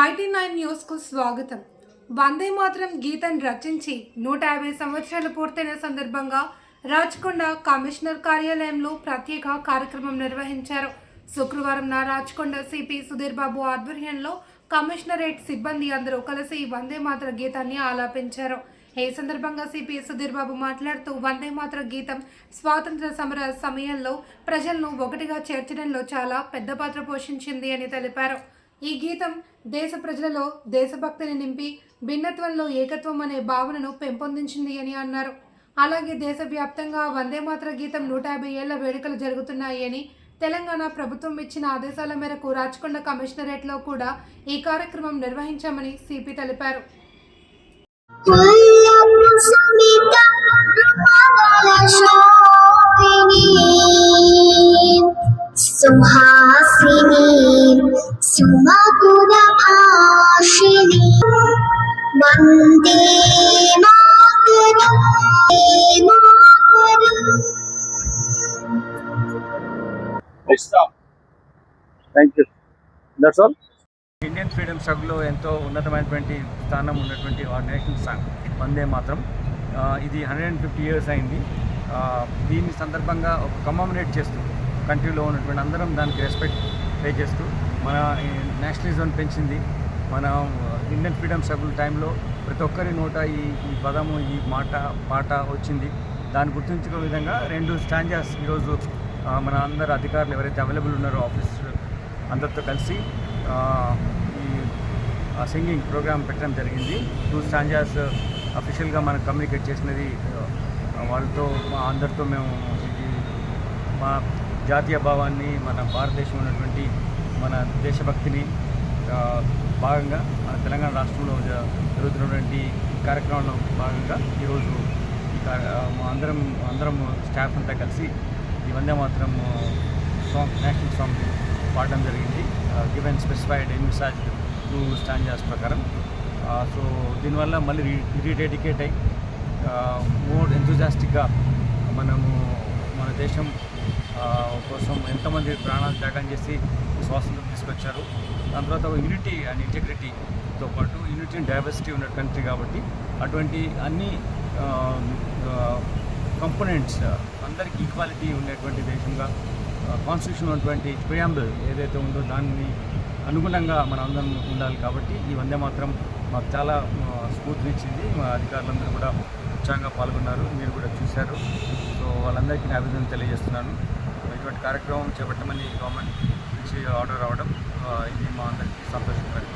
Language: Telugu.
YT9 న్యూస్కు స్వాగతం. వందే మాతరం గీతం రచించి 150 సంవత్సరాలు పూర్తయిన సందర్భంగా రాచకొండ కమిషనర్ కార్యాలయంలో ప్రత్యేక కార్యక్రమం నిర్వహించారు. శుక్రవారం రాచకొండ సిపి సుధీర్ బాబు ఆధ్వర్యంలో కమిషనరేట్ సిబ్బంది అందరూ కలిసి వందే మాతర గీతాన్ని ఆలాపించారు. ఈ సందర్భంగా సిపి సుధీర్ బాబు మాట్లాడుతూ వందే మాతర గీతం స్వాతంత్ర సమర సమయంలో ప్రజలను ఒకటిగా చేర్చడంలో చాలా పెద్ద పాత్ర పోషించింది అని తెలిపారు. ఈ గీతం దేశ ప్రజలలో దేశభక్తిని నింపి భిన్నత్వంలో ఏకత్వం అనే భావనను పెంపొందించింది అని అన్నారు. అలాగే దేశవ్యాప్తంగా వందే మాతర గీతం 150 ఏళ్ల వేడుకలు జరుగుతున్నాయి అని, తెలంగాణ ప్రభుత్వం ఇచ్చిన ఆదేశాల మేరకు రాచకొండ కమిషనరేట్లో కూడా ఈ కార్యక్రమం నిర్వహించామని సిపి తెలిపారు. సుహాసిని సుమధుర భాషిని వందే మాతరం thank you. That's all. Indian freedom స్ట్రగుల్లో ఎంతో ఉన్నతమైనటువంటి స్థానం ఉన్నటువంటి నేషనల్ సాంగ్ వందే మాతరం. ఇది 150 years అయింది. దీని సందర్భంగా ఒక కమమరేట్ చేస్తూ కంట్రీలో ఉన్నటువంటి అందరం దానికి రెస్పెక్ట్ పే చేస్తూ మన నేషనలిజం పెంచింది. మన ఇండియన్ ఫ్రీడమ్ స్ట్రగుల్ టైంలో ప్రతి ఒక్కరి నోట ఈ పదము, ఈ పాట వచ్చింది. దాన్ని గుర్తుంచుకునే విధంగా 2 స్టాంజాస్ ఈరోజు మన అందరు అధికారులు ఎవరైతే అవైలబుల్ ఉన్నారో ఆఫీస్ అందరితో కలిసి ఈ సింగింగ్ ప్రోగ్రామ్ పెట్టడం జరిగింది. 2 స్టాంజాస్ అఫీషియల్గా మనకు కమ్యూనికేట్ చేసినది వాళ్ళతో, అందరితో మేము ఇది మా జాతీయ భావాన్ని, మన భారతదేశం ఉన్నటువంటి మన దేశభక్తిని భాగంగా మన తెలంగాణ రాష్ట్రంలో జరుగుతున్నటువంటి కార్యక్రమంలో భాగంగా ఈరోజు అందరం స్టాఫ్ అంతా కలిసి ఈ Vande Mataram song, national song పాడడం జరిగింది. గివెన్ స్పెసిఫైడ్ ఎన్విసాజ్ 2 స్టాంజాస్ ప్రకారం. సో దీనివల్ల మళ్ళీ రీడెడికేట్ అయ్యి మోర్ ఎంతూజాస్టిక్గా మనము మన దేశం కోసం ఎంతమంది ప్రాణాలు త్యాగం చేసి స్వాతంత్రం తీసుకొచ్చారు. దాని తర్వాత యూనిటీ అండ్ ఇంటిగ్రిటీతో పాటు యూనిటీ అండ్ డైవర్సిటీ ఉన్న కంట్రీ కాబట్టి అటువంటి అన్ని కంపోనెంట్స్ అందరికీ ఈక్వాలిటీ ఉండేటువంటి దేశంగా కాన్స్టిట్యూషన్ ఉన్నటువంటి ప్రియాంబుల్ ఏదైతే ఉందో దాన్ని అనుగుణంగా మనం అందరం ఉండాలి. కాబట్టి ఈ వందే మాత్రం మాకు చాలా స్ఫూర్తినిచ్చింది. మా అధికారులందరూ కూడా ఉత్సాహంగా పాల్గొన్నారు, మీరు కూడా చూశారు. సో వాళ్ళందరికీ నా అభినందనలు తెలియజేస్తున్నాను. ఇటువంటి కార్యక్రమం చేపట్టమని గవర్నమెంట్ నుంచి ఆర్డర్ రావడం ఇది మా అందరికీ సంతోషకరం.